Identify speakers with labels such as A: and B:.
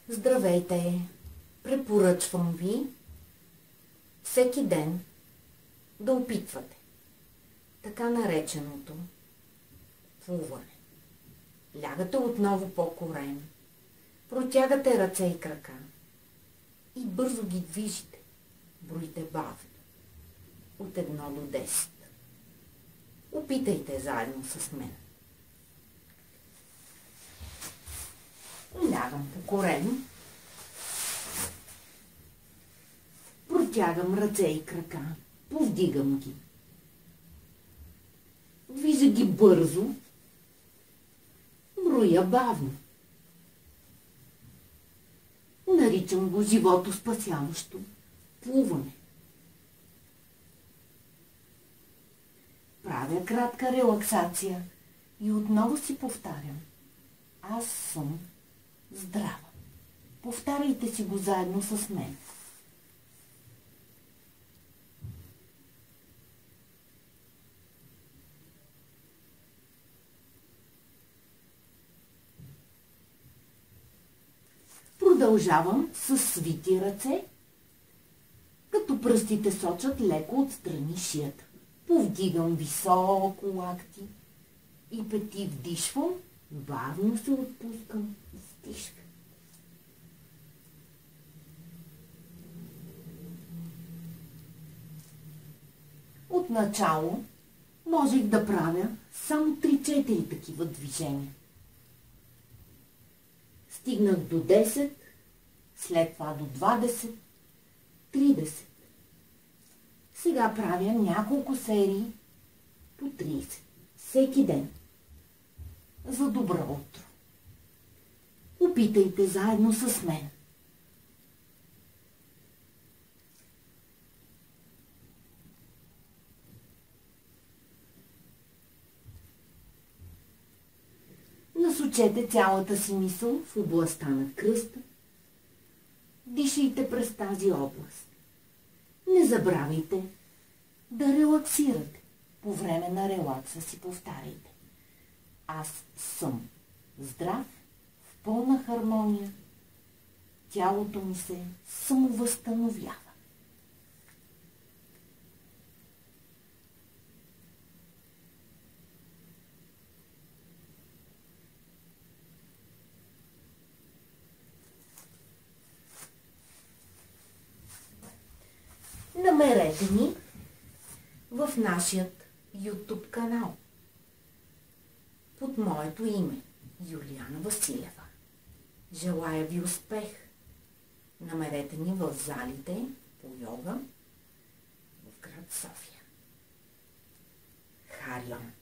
A: Здравейте! Препоръчвам ви всеки ден да опитвате така нареченото плуване. Лягате отново по-корем, протягате ръце и крака и бързо ги движите. Броите бавно от 1 до 10. Опитайте заедно с мен. Лягам по корем, протягам ръце и крака, повдигам ги. Движа ги бързо, броя бавно. Наричам го животоспасяващо плуване. Правя кратка релаксация и отново си повтарям: аз съм здрава. Повтаряйте си го заедно с мен. Продължавам с свити ръце, като пръстите сочат леко отстрани шията. Повдигам високо лакти и пети, вдишвам, бавно се отпускам, стишкам. Отначало можех да правя само 3-4 такива движения. Стигнах до 10, след това до 20, 30. Сега правя няколко серии по 30. Всеки ден. За добро утро. Опитайте заедно с мен. Насочете цялата си мисъл в областта на кръста. Дишайте през тази област. Не забравяйте да релаксирате. По време на релакса си повтаряйте: аз съм здрав, в пълна хармония, тялото ми се самовъзстановява. Намерете ни в нашият YouTube канал под моето име Юлиана Василева. Желая ви успех! Намерете ни в залите по йога в град София. Харион!